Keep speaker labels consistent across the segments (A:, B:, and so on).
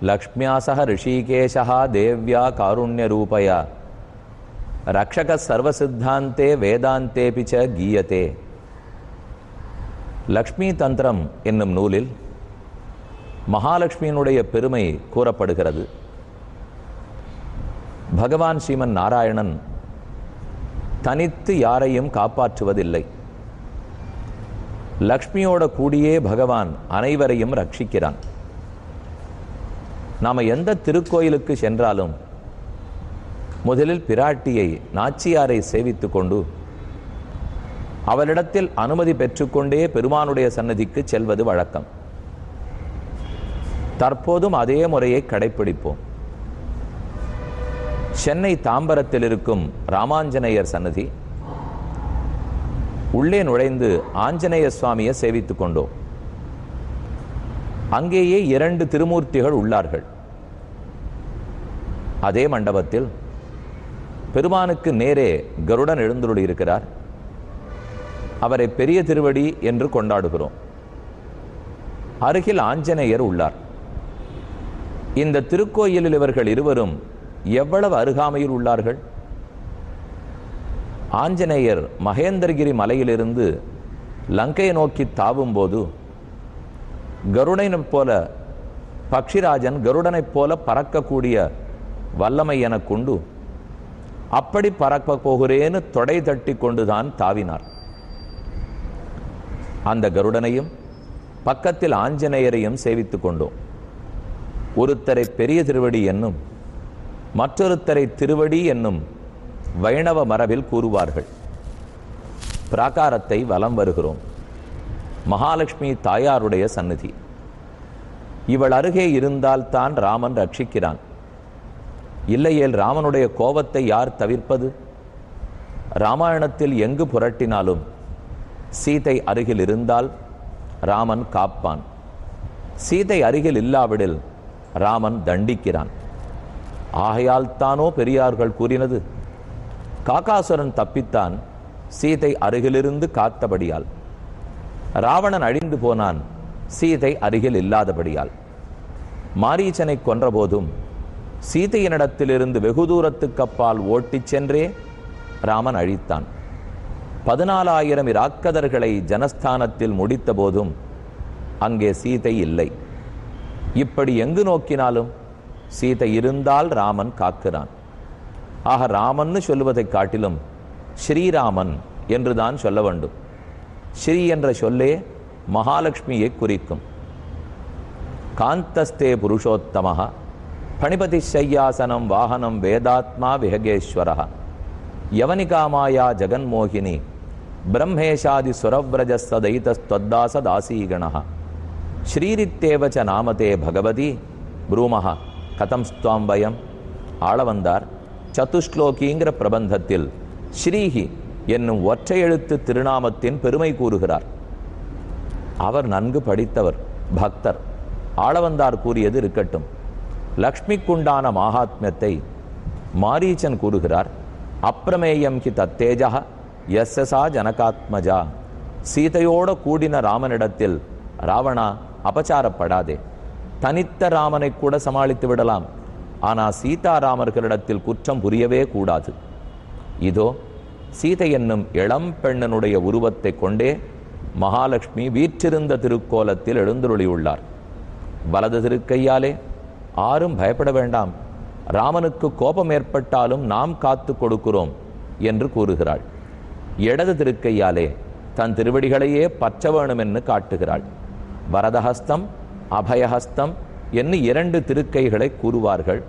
A: லக்ஷ்மியா சக ரிஷிகேஷா தேவ்யா காருண்யரூபயா ரக்ஷக சர்வசித்தாந்தே வேதாந்தேபி ச கீயதே. லக்ஷ்மி தந்திரம் என்னும் நூலில் மகாலட்சுமியினுடைய பெருமை கூறப்படுகிறது. பகவான் ஸ்ரீமன் நாராயணன் தனித்து யாரையும் காப்பாற்றுவதில்லை. லக்ஷ்மியோட கூடியே பகவான் அனைவரையும் ரட்சிக்கிறான். நாம் எந்த திருக்கோயிலுக்கு சென்றாலும் முதலில் பிராட்டியை நாச்சியாரை சேவித்து கொண்டு அவளிடத்தில் அனுமதி பெற்றுக்கொண்டே பெருமானுடைய சன்னதிக்கு செல்வது வழக்கம். தற்போதும் அதே முறையை கடைப்பிடிப்போம். சென்னை தாம்பரத்தில் இருக்கும் ராமாஞ்சநேயர் சன்னதி, உள்ளே நுழைந்து ஆஞ்சநேய சுவாமியை சேவித்துக் கொண்டோம். அங்கேயே 2 திருமூர்த்திகள் உள்ளார்கள். அதே மண்டபத்தில் பெருமானுக்கு நேரே கருடன் எழுந்துள்ளி இருக்கிறார். அவரை பெரிய திருவடி என்று கொண்டாடுகிறோம். அருகில் ஆஞ்சநேயர் உள்ளார். இந்த திருக்கோயிலில் இவர்கள் இருவரும் எவ்வளவு அருகாமையில் உள்ளார்கள். ஆஞ்சநேயர் மகேந்திரகிரி மலையிலிருந்து லங்கையை நோக்கி தாவும் போது கருடனைப் போல பக்ஷிராஜன் கருடனைப் போல பறக்கக்கூடிய வல்லமை எனக்குண்டு, அப்படி பறக்க போகிறேன்னு தொடை தட்டி கொண்டுதான் தாவினார். அந்த கருடனையும் பக்கத்தில் ஆஞ்சநேயரையும் சேவித்துக் கொண்டோம். ஒருத்தரை பெரிய திருவடி என்னும் மற்றொருத்தரை திருவடி என்னும் வைணவ மரபில் கூறுவார்கள். பிராகாரத்தை வலம் வருகிறோம். மகாலட்சுமி தாயாருடைய சந்நிதி. இவள் அருகே இருந்தால்தான் ராமன் ரட்சிக்கிறான். இல்லையேல் ராமனுடைய கோபத்தை யார் தவிர்ப்பது? ராமாயணத்தில் எங்கு புரட்டினாலும் சீதை அருகில் இருந்தால் ராமன் காப்பான். சீதை அருகில் இல்லாவிடில் ராமன் தண்டிக்கிறான். ஆகையால் தானோ பெரியார்கள் கூறினது, காகாசுரன் தப்பித்தான் சீதை அருகிலிருந்து காத்தபடியால், ராவணன் அழிந்து போனான் சீதை அருகில் இல்லாதபடியால். மாரீச்சனை கொன்றபோதும் சீதையினிடத்திலிருந்து வெகு தூரத்துக்கு அப்பால் ஓட்டிச் சென்றே ராமன் அழித்தான். 14,000 இராக்கதர்களை ஜனஸ்தானத்தில் முடித்த போதும் அங்கே சீதை இல்லை. இப்படி எங்கு நோக்கினாலும் சீதை இருந்தால் ராமன் காக்கிறான். ஆக ராமன்னு சொல்லுவதை காட்டிலும் ஸ்ரீராமன் என்றுதான் சொல்ல வேண்டும். ஸ்ரீ என்ற சொல்லே மகாலட்சுமியை குறிக்கும். காந்தஸ்தே புருஷோத்தமஹ பணிபதி சையாசனம் வாகனம் வேதாத்மா விஹகேஸ்வரஹ யவனிகாமாயா ஜெகன்மோகினி பிரம்மேஷாதி சுரவ்ரஜஸ்ததைதஸ்த்வத்தாசதாசீகணஹ ஸ்ரீரித்தேவச்ச நாமதே பகவதி ப்ரூமஹ கதம் ஸ்துவாம் வயம். ஆளவந்தார் சதுஷ்லோகிங்கிற பிரபந்தத்தில் ஸ்ரீஹி என்னும் ஒற்றை எழுத்து திருநாமத்தின் பெருமை கூறுகிறார். அவர் நன்கு படித்தவர், பக்தர். ஆளவந்தார் கூறியது இருக்கட்டும். லக்ஷ்மிக்குண்டான மகாத்மியத்தை மாரீச்சன் கூறுகிறார். அப்பிரமேயம் கி தத்தேஜா யஸ்ஸா ஜனகாத்மஜா. சீதையோட கூடின ராமனிடத்தில் ராவணா அபச்சாரப்படாதே. தனித்த ராமனை கூட சமாளித்து விடலாம். ஆனால் சீதாராமர்களிடத்தில் குற்றம் புரியவே கூடாது. இதோ சீதை என்னும் இளம் பெண்ணனுடைய உருவத்தை கொண்டே மகாலட்சுமி வீற்றிருந்த திருக்கோலத்தில் எழுந்தருளியுள்ளார். வலது திருக்கையாலே ஆரும் பயப்பட வேண்டாம், ராமனுக்கு கோபம் ஏற்பட்டாலும் நாம் காத்து கொடுக்கிறோம் என்று கூறுகிறாள். இடது திருக்கையாலே தன் திருவடிகளையே பற்ற வேணும் என்று காட்டுகிறாள். வரதஹஸ்தம் அபயஹஸ்தம் என்று 2 திருக்கைகளை கூறுவார்கள்.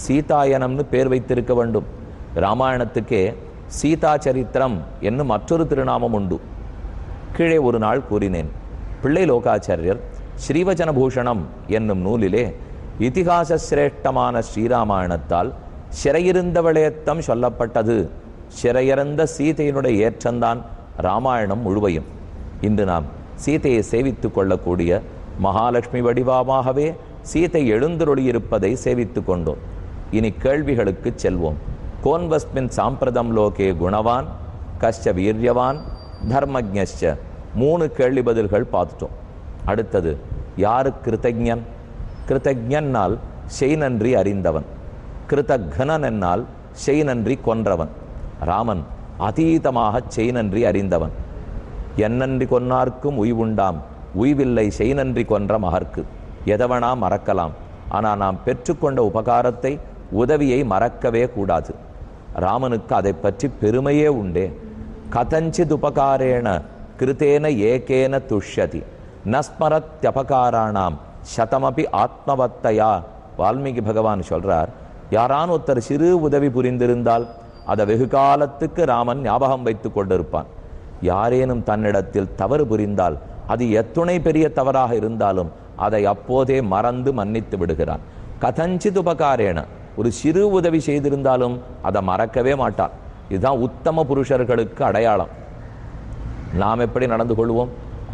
A: சீதாயனம்னு பேர் வைத்திருக்க வேண்டும். ராமாயணத்துக்கே சீதா சரித்திரம் என்னும் மற்றொரு திருநாமம் உண்டு. கீழே ஒரு நாள் கூறினேன். பிள்ளை லோகாச்சாரியர் ஸ்ரீவச்சனபூஷணம் என்னும் நூலிலே இதிகாச சிரேஷ்டமான ஸ்ரீராமாயணத்தால் சிறையிருந்தவளேத்தம் சொல்லப்பட்டது. சிறையிறந்த சீதையினுடைய ஏற்றம்தான் ராமாயணம் முழுவையும். இன்று நாம் சீதையை சேவித்து கொள்ளக்கூடிய மகாலட்சுமி வடிவமாகவே சீதை எழுந்தருளியிருப்பதை சேவித்து கொண்டோம். இனி கேள்விகளுக்கு செல்வோம். கோன்வஸ்மின் சாம்பிரதம் லோகே குணவான் கஷ்ட வீரியவான் தர்மஜ்ஞ 3 கேள்வி பதில்கள் பார்த்துட்டோம். அடுத்தது யாரு கிருத்தஜ்ஞன், கிருத்தஜ்ஞன்னால் செய் நன்றி அறிந்தவன், கிருத்தகனன் என்னால் செய் நன்றி கொன்றவன். ராமன் அதீதமாக செய் நன்றி அறிந்தவன். என்னன்றி கொன்னார்க்கும் உய்வுண்டாம், உய்வில்லை செய் நன்றி கொன்ற மகர்க்கு. எதவனா மறக்கலாம், ஆனால் நாம் பெற்றுக்கொண்ட உபகாரத்தை உதவியை மறக்கவே கூடாது. ராமனுக்கு அதை பற்றி பெருமையே உண்டே. கதஞ்சித் உபகாரேன கிருத்தேன ஏகேன துஷ்யதி நஸ்மரத்யபகாராணாம் சதமபி ஆத்மவத்தையா. வால்மீகி பகவான் சொல்றார், யாரான ஒருத்தர் சிறு உதவி புரிந்திருந்தால் அதை வெகு காலத்துக்கு ராமன் ஞாபகம் வைத்து கொண்டிருப்பான். யாரேனும் தன்னிடத்தில் தவறு புரிந்தால் அது எத்துணை பெரிய தவறாக இருந்தாலும் அதை அப்போதே மறந்து மன்னித்து விடுகிறான். கதஞ்சித் உபகாரேன, ஒரு சிறு உதவி செய்திருந்தாலும் அதை மறக்கவே மாட்டான். இதுதான் உத்தம புருஷர்களுக்கு அடையாளம். நாம் எப்படி நடந்து கொள்வோம்?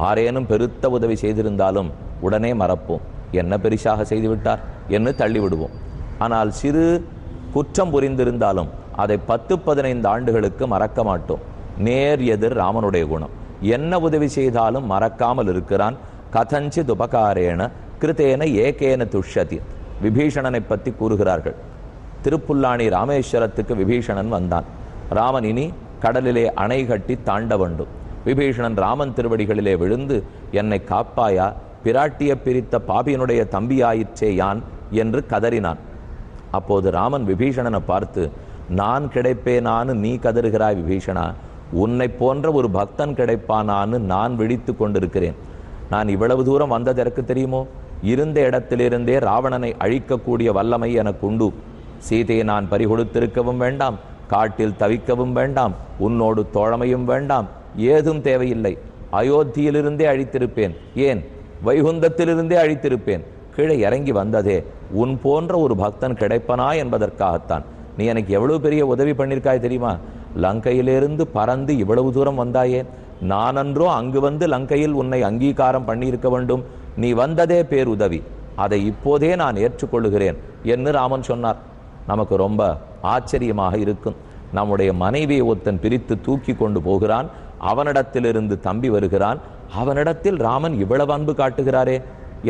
A: ஆரேனும் பெருத்த உதவி செய்திருந்தாலும் உடனே மறப்போம், என்ன பெரிசாக செய்துவிட்டார் என்று தள்ளிவிடுவோம். ஆனால் சிறு குற்றம் புரிந்திருந்தாலும் அதை 10-15 ஆண்டுகளுக்கு மறக்க மாட்டோம். நேர் எதிர் ராமனுடைய குணம். என்ன உதவி செய்தாலும் மறக்காமல் இருக்கிறான். கதஞ்சித் உபகாரேன கிருத்தேன ஏகேன துஷ்யதி. விபீஷணனை பற்றி கூறுகிறார்கள். திருப்புல்லாணி ராமேஸ்வரத்துக்கு விபீஷணன் வந்தான். ராமன் இனி கடலிலே அணை கட்டி தாண்ட வேண்டும். விபீஷணன் ராமன் திருவடிகளிலே விழுந்து, என்னை காப்பாயா, பிராட்டிய பிரித்த பாபியனுடைய தம்பியாயிற்றே யான் என்று கதறினான். அப்போது ராமன் விபீஷணனை பார்த்து, நான் கிடைப்பேனான்னு நீ கதறுகிறாய் விபீஷணா, உன்னை போன்ற ஒரு பக்தன் கிடைப்பானான்னு நான் விழித்து கொண்டிருக்கிறேன். நான் இவ்வளவு தூரம் வந்ததற்கு தெரியுமோ? இருந்த இடத்திலிருந்தே ராவணனை அழிக்கக்கூடிய வல்லமை எனக்கு உண்டு. சீதையை நான் பறிகொடுத்திருக்கவும் வேண்டாம், காட்டில் தவிக்கவும் வேண்டாம், உன்னோடு தோழமையும் வேண்டாம், ஏதும் தேவையில்லை. அயோத்தியிலிருந்தே அழித்திருப்பேன், ஏன் வைகுந்தத்திலிருந்தே அழித்திருப்பேன். கீழே இறங்கி வந்ததே உன் போன்ற ஒரு பக்தன் கிடைப்பனா என்பதற்காகத்தான். நீ எனக்கு எவ்வளவு பெரிய உதவி பண்ணியிருக்காய் தெரியுமா? லங்கையிலிருந்து பறந்து இவ்வளவு தூரம் வந்தாயே, நானன்றோ அங்கு வந்து லங்கையில் உன்னை அங்கீகாரம் பண்ணியிருக்க வேண்டும். நீ வந்ததே பேருதவி, அதை இப்போதே நான் ஏற்றுக்கொள்ளுகிறேன் என்று ராமன் சொன்னார். நமக்கு ரொம்ப ஆச்சரியமாக இருக்கும். நம்முடைய மனைவியை ஒருத்தன் பிரித்து தூக்கி கொண்டு போகிறான், அவனிடத்திலிருந்து தம்பி வருகிறான், அவனிடத்தில் ராமன் இவ்வளவு அன்பு காட்டுகிறாரே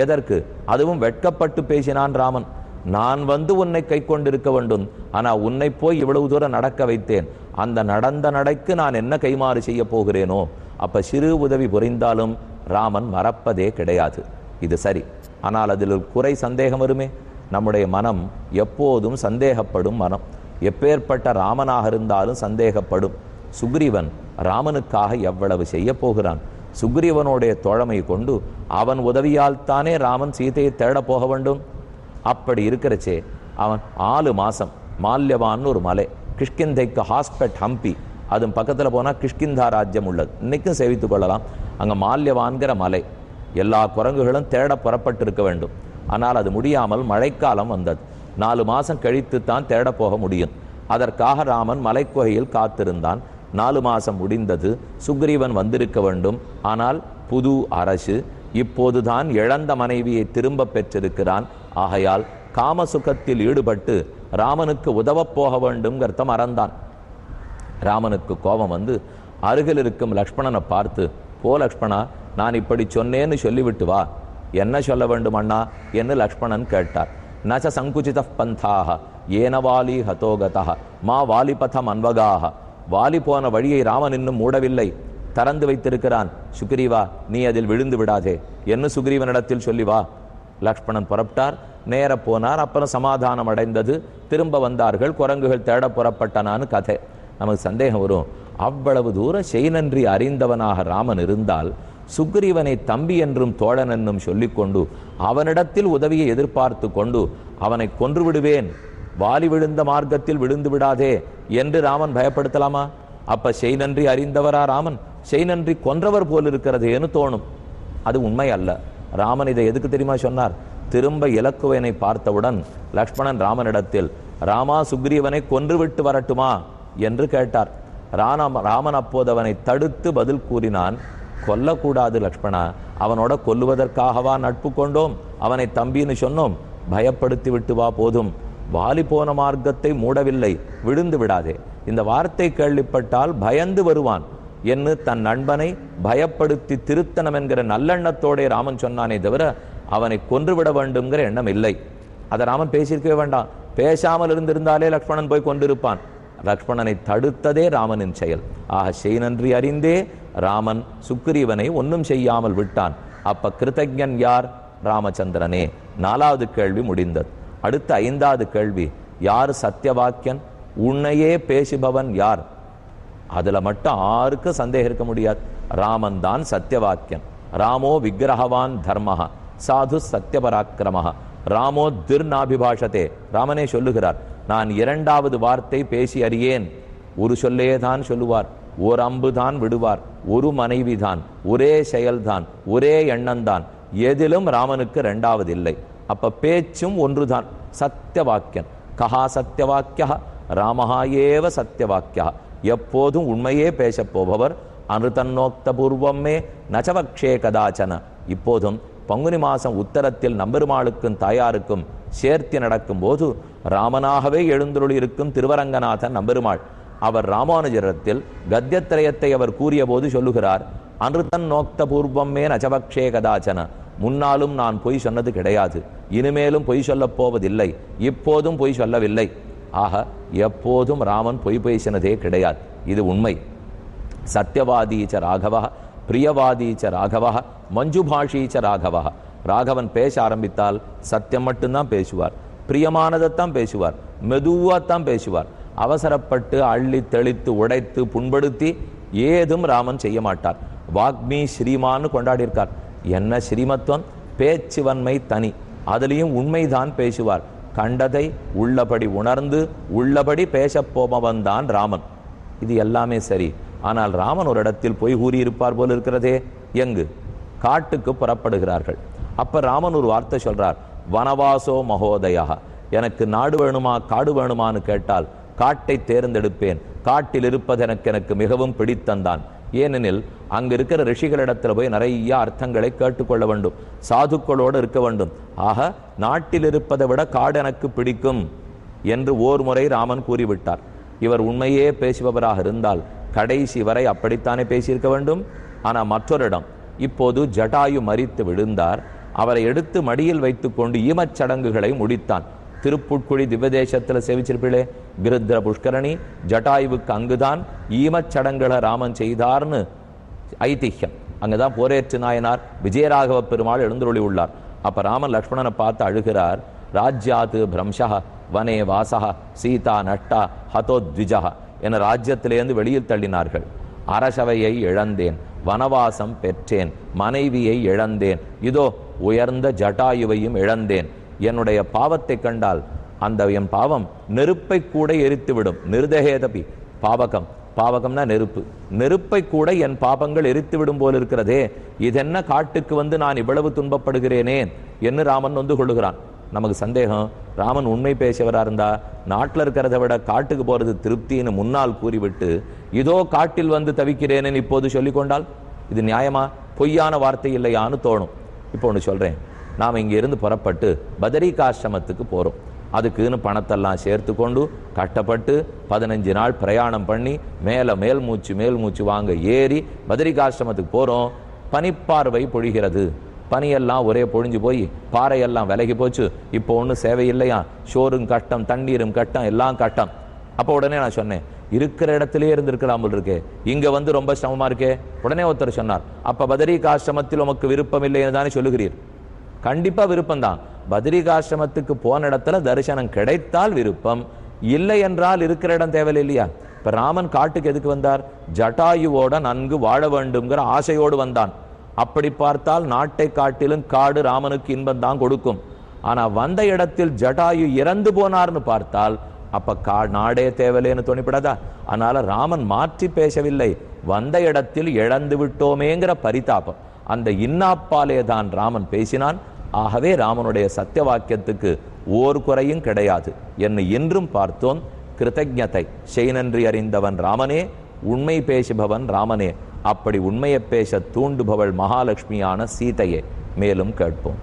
A: எதற்கு? அதுவும் வெட்கப்பட்டு பேசினான் ராமன். நான் வந்து உன்னை கை கொண்டிருக்க வேண்டும், ஆனா உன்னை போய் இவ்வளவு தூரம் நடக்க வைத்தேன், அந்த நடந்த நடைக்கு நான் என்ன கைமாறு செய்ய போகிறேனோ? அப்ப சிறு உதவி புரிந்தாலும் ராமன் மறப்பதே கிடையாது. இது சரி. ஆனால் அதில் குறை சந்தேகம் வருமே. நம்முடைய மனம் எப்போதும் சந்தேகப்படும் மனம். எப்பேற்பட்ட ராமனாக இருந்தாலும் சந்தேகப்படும். சுக்ரீவன் ராமனுக்காக எவ்வளவு செய்ய போகிறான்? சுக்ரீவனுடைய தோழமை கொண்டு அவன் உதவியால் தானே ராமன் சீதையை தேட போக வேண்டும். அப்படி இருக்கிறச்சே அவன் 4 மாசம் மால்யவான்னு ஒரு மலை, கிஷ்கிந்தைக்கு ஹாஸ்பெட் ஹம்பி, அது பக்கத்தில் போனால் கிஷ்கிந்தா ராஜ்யம் உள்ளது, இன்னைக்கும் சேவித்து கொள்ளலாம். அங்கே மால்யவான்கிற மலை, எல்லா குரங்குகளும் தேட புறப்பட்டு இருக்க வேண்டும். ஆனால் அது முடியாமல் மழைக்காலம் வந்தது. 4 மாசம் கழித்து தான் தேட போக முடியும். அதற்காக ராமன் மலைக்குகையில் காத்திருந்தான். 4 மாசம் முடிந்தது. சுக்ரீவன் வந்திருக்க வேண்டும். ஆனால் புது அரசு, இப்போதுதான் இழந்த மனைவியை திரும்ப பெற்றிருக்கிறான். ஆகையால் காமசுகத்தில் ஈடுபட்டு ராமனுக்கு உதவப் போக வேண்டும்ங்கிறத மறந்தான். ராமனுக்கு கோபம் வந்து அருகில் இருக்கும் லக்ஷ்மணனை பார்த்து, போ லக்ஷ்மணா, நான் இப்படி சொன்னேன்னு சொல்லிவிட்டு வா. என்ன சொல்ல வேண்டும் அண்ணா என்று லக்ஷ்மணன் கேட்டார். நச சங்குச்சித பந்தாக ஏனவாலி ஹதோகதா மா வாலிபதம் அன்வகாக. வாலி போன வழியை ராமன் இன்னும் மூடவில்லை, திறந்து வைத்திருக்கிறான். சுக்ரீவா, நீ அதில் விழுந்து விடாதே என்று சுக்ரீவனிடத்தில் சொல்லி வா. லக்ஷ்மணன் புறப்பட்டார். நேர போனார். அப்புறம் சமாதானம் அடைந்தது. திரும்ப வந்தார்கள். குரங்குகள் தேட புறப்பட்டனான்னு கதை. நமக்கு சந்தேகம் வரும், அவ்வளவு தூரம் செய் நன்றி அறிந்தவனாக ராமன் இருந்தால் சுக்ரீவனை தம்பி என்றும் தோழன் என்றும் சொல்லிக்கொண்டு அவனிடத்தில் உதவியை எதிர்பார்த்து கொண்டு அவனை கொன்று விடுவேன், வாலி விழுந்த மார்க்கத்தில் விழுந்து விடாதே என்று ராமன் பயப்படுத்தலாமா? அப்ப செய் நன்றி அறிந்தவரா ராமன்? செய் நன்றி கொன்றவர் போல் இருக்கிறதேன்னு தோணும். அது உண்மை அல்ல. ராமன் இதை எதுக்கு தெரியுமா சொன்னார்? திரும்ப இலக்குவனை பார்த்தவுடன் லக்ஷ்மணன் ராமனிடத்தில், ராமா, சுக்ரீவனை கொன்றுவிட்டு வரட்டுமா என்று கேட்டார். ராமன் அப்போது அவனை தடுத்து பதில் கூறினான், கொல்லக்கூடாது லக்ஷ்மணா, அவனோட கொல்லுவதற்காகவா நட்பு கொண்டோம்? அவனை தம்பின்னு சொன்னோம், பயப்படுத்தி விட்டு வா போதும். வாலி போன மார்க்கத்தை மூடவில்லை, விழுந்து விடாதே. இந்த வார்த்தை கேள்விப்பட்டால் பயந்து வருவான் என்று தன் நண்பனை பயப்படுத்தி திருத்தனம் என்கிற நல்லெண்ணத்தோட ராமன் சொன்னானே தவிர அவனை கொன்றுவிட வேண்டும்ங்கிற எண்ணம் இல்லை. அதை ராமன் பேசியிருக்கவே வேண்டாம். பேசாமல் இருந்திருந்தாலே லக்ஷ்மணன் போய் கொண்டிருப்பான். லக்ஷ்மணனை தடுத்ததே ராமனின் செயல். ஆக செய் நன்றி அறிந்தே ராமன் சுக்ரீவனை ஒன்றும் செய்யாமல் விட்டான். அப்ப கிருத்தஜன் யார்? ராமச்சந்திரனே. 4வது கேள்வி முடிந்தது. அடுத்த 5வது கேள்வி, யார் சத்தியவாக்கியன்? உன்னையே பேசுபவன் யார்? அதுல மட்டும் யாருக்கும் சந்தேகம் இருக்க முடியாது. ராமன் தான் சத்தியவாக்கியன். ராமோ விக்கிரகவான் தர்மஹ சாது சத்தியபராக்கிரமஹ ராமோ திர்நாபிபாஷதே. ராமனே சொல்லுகிறார், நான் 2வது வார்த்தை பேசி அறியேன். ஒரு சொல்லே தான் சொல்லுவார், ஓர் அம்பு தான் விடுவார், ஒரு மனைவி தான், ஒரே செயல்தான், ஒரே எண்ணம்தான். எதிலும் ராமனுக்கு 2வது இல்லை. அப்ப பேச்சும் ஒன்றுதான். சத்தியவாக்கியன். கஹா சத்தியவாக்கியா? ராமஹா ஏவ சத்தியவாக்கியா. எப்போதும் உண்மையே பேசப் போபவர். அனுதன்னோக்த பூர்வமே நச்சவக்ஷே கதாச்சன. இப்போதும் பங்குனி மாசம் உத்தரத்தில் நம்பெருமாளுக்கும் தாயாருக்கும் சேர்த்தி நடக்கும் போது ராமனாகவே எழுந்தருளி இருக்கும் திருவரங்கநாதன் நம்பெருமாள். அவர் ராமானுஜரத்தில் கத்தியத்திரயத்தை அவர் கூறிய போது சொல்லுகிறார், அனுதன் நோக்த பூர்வமே நச்சவக்ஷே கதாச்சன. முன்னாலும் நான் பொய் சொன்னது கிடையாது, இனிமேலும் பொய் சொல்லப் போவதில்லை, இப்போதும் பொய் சொல்லவில்லை. ஆக எப்போதும் ராமன் பொய் பேசினதே கிடையாது. இது உண்மை. சத்தியவாதீச்ச ராகவ, பிரியவாதீச்ச ராகவ, மஞ்சுபாஷீச்ச ராகவ. ராகவன் பேச ஆரம்பித்தால் சத்தியம் மட்டும்தான் பேசுவார், பிரியமானதைத்தான் பேசுவார், மெதுவாத்தான் பேசுவார். அவசரப்பட்டு அள்ளி தெளித்து உடைத்து புண்படுத்தி ஏதும் ராமன் செய்ய மாட்டார். வாக்மி ஸ்ரீமான்னு கொண்டாடியிருக்கார். என்ன ஸ்ரீமத்துவம்? பேச்சுவன்மை தனி, அதுலேயும் உண்மைதான் பேசுவார். கண்டதை உள்ளபடி உணர்ந்து உள்ளபடி பேசப் போபவன் தான் ராமன். இது எல்லாமே சரி. ஆனால் ராமன் ஒரு இடத்தில் பொய் கூறியிருப்பார் போல் இருக்கிறதே. எங்கு? காட்டுக்கு புறப்படுகிறார்கள். அப்ப ராமன் ஒரு வார்த்தை சொல்றார், வனவாசோ மகோதயா. எனக்கு நாடு வேணுமா காடு வேணுமான்னு கேட்டால் காட்டை தேர்ந்தெடுப்பேன். காட்டில் இருப்பது எனக்கு மிகவும் பிடித்தந்தான். ஏனெனில் அங்கு இருக்கிற ரிஷிகளிடத்தில் போய் நிறைய அர்த்தங்களை கேட்டுக்கொள்ள வேண்டும், சாதுக்களோடு இருக்க வேண்டும். ஆக நாட்டில் இருப்பதை விட காடு எனக்கு பிடிக்கும் என்று ஓர் முறை ராமன் கூறிவிட்டார். இவர் உண்மையே பேசுபவராக இருந்தால் கடைசி வரை அப்படித்தானே பேசியிருக்க வேண்டும். ஆனால் மற்றொரு இடம், இப்போது ஜட்டாயு மரித்து விழுந்தார். அவரை எடுத்து மடியில் வைத்துக்கொண்டு ஈமச்சடங்குகளை முடித்தான். திருப்புட்குழி திவ்யதேசத்தில் சேவிச்சிருப்பிலே, கிருத்ர புஷ்கரணி ஜட்டாயுவுக்கு அங்குதான் ஈமச்சடங்குகளை ராமன் செய்தார்னு ஐதிஹ்யம். அங்குதான் போரேற்று நாயனார் விஜயராகவ பெருமாள் எழுந்துருளி உள்ளார். அப்ப ராமன் லக்ஷ்மணனை பார்த்து அழுகிறார், ராஜ்யாத்து பிரம்சா வனே வாசா சீதா நட்டா ஹதோத்விஜா என ராஜ்யத்திலேருந்து வெளியில் தள்ளினார்கள். அரசவையை இழந்தேன், வனவாசம் பெற்றேன், மனைவியை இழந்தேன், இதோ உயர்ந்த ஜட்டாயுவையும் இழந்தேன். என்னுடைய பாவத்தை கண்டால் அந்த என் பாவம் நெருப்பை கூட எரித்துவிடும். நிர்தகேதபி பாவகம். பாவகம்னா நெருப்பு. நெருப்பை கூட என் பாபங்கள் எரித்து விடும் போல் இருக்கிறதே. இதென்ன காட்டுக்கு வந்து நான் இவ்வளவு துன்பப்படுகிறேனே என்று ராமன் வந்து கொள்ளுகிறான். நமக்கு சந்தேகம், ராமன் உண்மை பேசியவரா இருந்தா நாட்டில் இருக்கிறத விட காட்டுக்கு போறது திருப்தின்னு முன்னால் கூறிவிட்டு இதோ காட்டில் வந்து தவிக்கிறேன்னு இப்போது சொல்லிக்கொண்டால் இது நியாயமா? பொய்யான வார்த்தை இல்லையான்னு தோணும். இப்போ ஒன்று சொல்றேன், நாம் இங்க இருந்து புறப்பட்டு பதரிகாசிரமத்துக்கு போறோம். அதுக்குன்னு பணத்தெல்லாம் சேர்த்து கொண்டு கட்டப்பட்டு 15 நாள் பிரயாணம் பண்ணி மேல் மூச்சு வாங்க ஏறி பதரிகாசிரமத்துக்கு போறோம். பனிப்பார்வை பொழிகிறது. பனியெல்லாம் ஒரே பொழிஞ்சு போய் பாறையெல்லாம் விலகி போச்சு. இப்போ ஒன்றும் சேவை இல்லையா, சோறும் கட்டம், தண்ணீரும் கட்டம், எல்லாம் கட்டம். அப்போ உடனே நான் சொன்னேன், இருக்கிற இடத்திலே இருந்திருக்கலாம் இருக்கே, இங்க வந்து ரொம்ப சிரமமா இருக்கே. உடனே ஒருத்தர் சொன்னார், அப்ப பதரிகாசிரமத்தில் உமக்கு விருப்பம் இல்லைன்னு தானே சொல்லுகிறீர்? கண்டிப்பா விருப்பம்தான். பதரிகாசிரமத்துக்கு போன இடத்துல தரிசனம் கிடைத்தால் விருப்பம், இல்லை என்றால் இருக்கிற இடம் தேவையில்லை இல்லையா? இப்ப ராமன் காட்டுக்கு எதுக்கு வந்தார்? ஜட்டாயுவோட நன்கு வாழ வேண்டும்ங்கிற ஆசையோடு வந்தான். அப்படி பார்த்தால் நாட்டை காட்டிலும் காடு ராமனுக்கு இன்பம் தான் கொடுக்கும். ஆனா வந்த இடத்தில் ஜட்டாயு இறந்து போனார்னு பார்த்தால் அப்ப நாடே தேவையில்லைன்னு தோணிப்படாதா? அதனால ராமன் மாற்றி பேசவில்லை, வந்த இடத்தில் இழந்து விட்டோமேங்கிற பரிதாபம், அந்த இன்னாப்பாலே தான் ராமன் பேசினான். ஆகவே ராமனுடைய சத்திய வாக்கியத்துக்கு ஓர் குறையும் கிடையாது என்று இன்றும் பார்த்தோம். கிருத்தஜதை செய்நன்றி அறிந்தவன் ராமனே, உண்மை பேசுபவன் ராமனே. அப்படி உண்மையை பேச தூண்டுபவள் மகாலட்சுமியான சீதையே. மேலும் கேட்போம்.